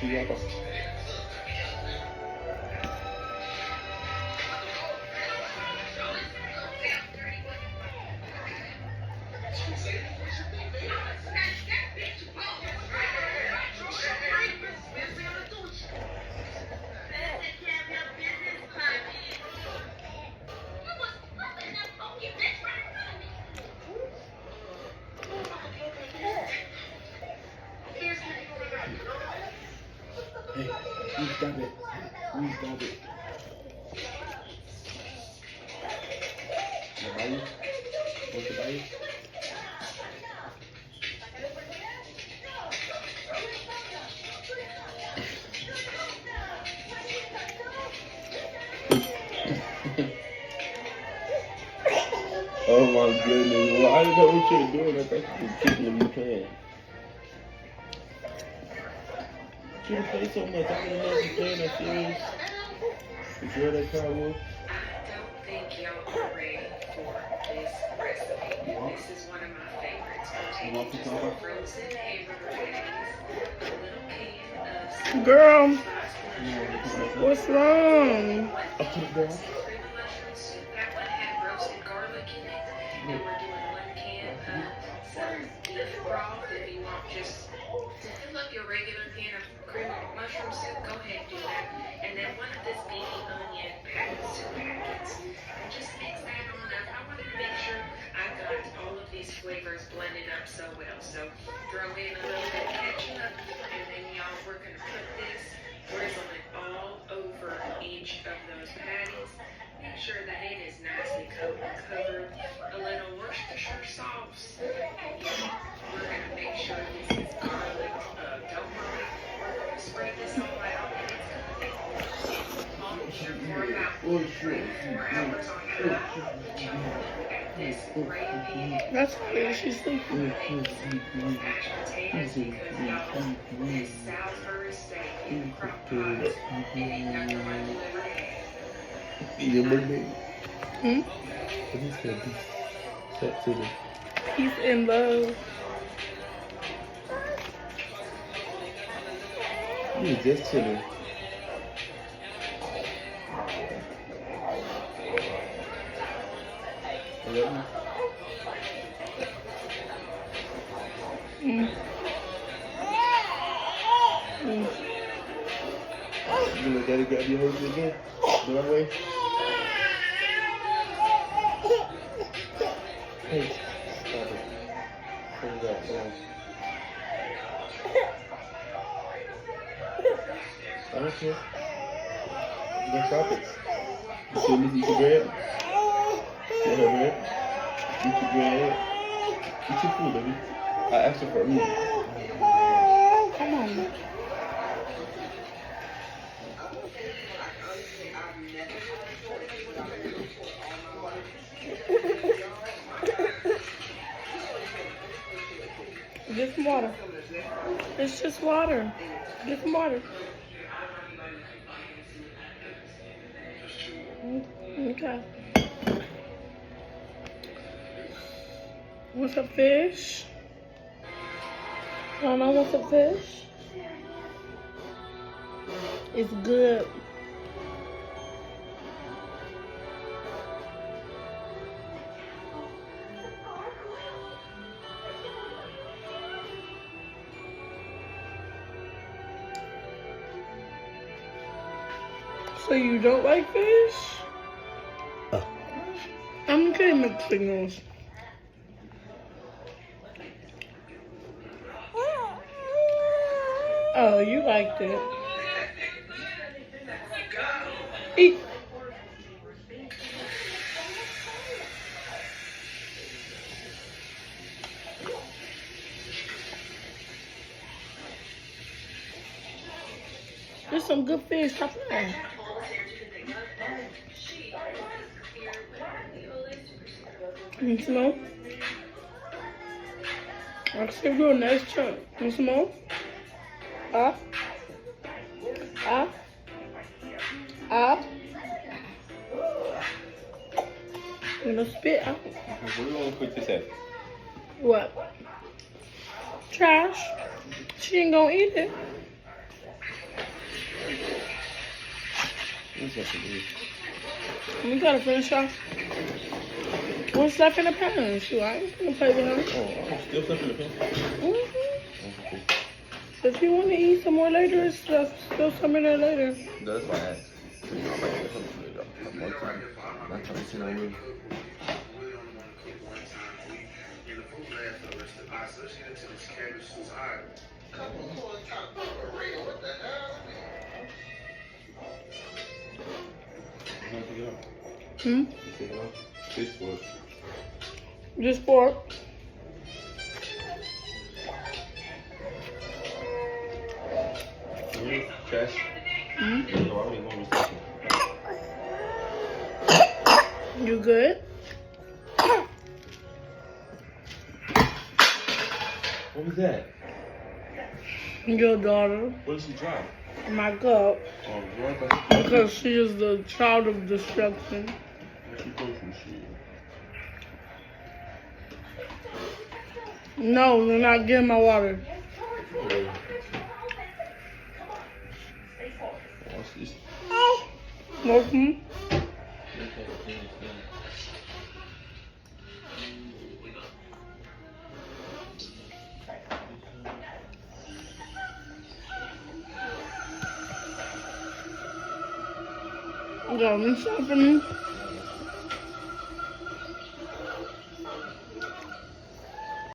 Hey, you stop it. You stop it. Bayou? What's the bayou? Oh my goodness. Well, I didn't know what you were doing. I thought you were kicking me playing. You play so much. I didn't know you playing that serious. You feel that car, Wolf? I don't think y'all are ready for this recipe. This is one of my favorites. We're taking just some frozen hamburger patties, a little can of Girl, sliced what's wrong? Okay, girl. cream of mushroom soup. That one had roasted garlic in it. And we're doing 1 can of some beef broth. If you want just to fill up your regular can of cream of mushroom soup, go ahead and do that. And then one of this baby onion packets, 2 packets. And just mix that on up. I wanted to make sure I got all of these flavors blended up so well. So throw in a little bit of ketchup, and then y'all, we're going to put this, drizzle it all over each of those patties. Make sure that it is nicely covered. A little Worcestershire sauce. We're going to make sure this is garlic. Don't worry. We're going to spread this all out, and it's going to be on here for about 3 to 4 hours on high. And this gravy. That's why she's sleeping. Mashed potatoes, because y'all, this Salisbury steak in the crock pot, it ain't nothing like you ever had. Your birthday? Hmm? What is that? Set to the. He's in love. You just chilling. Hello? Mm. Mm. You let daddy grab your hose again? The right way? Hey, stop it. Put it out now. I don't care. Don't stop it. You see me eat your bread? You want her bread? Eat your bread. Eat your food, baby. I asked her for a meal. Come on. Get some water. It's just water. Get some water. Okay. Want some fish? I want some fish. It's good. So you don't like fish? Oh. I'm getting mixed signals. Oh, you liked it. Eat. There's some good fish. Stop playing. Want some more? I'll still do a nice chunk. Want some more? Up. Up. Up. I'm gonna spit out. Where do you want to put this at? What? Trash. She ain't gonna eat it. We gotta finish off. What's left in the pan? Shoot, I ain't gonna play with him. Oh, I'm still stuff in the pan. Mm-hmm. If you want to eat some more later, it's still some in there later. That's why I asked. Not trying to sit on me. Hmm? This was. Just pork. Cash. Hmm? No, I mean, one second. You good? What was that? Your daughter. What did she drop? My cup. Oh, right back. Because she is the child of destruction. She goes from shit. No, you're not getting my water. What's this? Welcome. You got me something?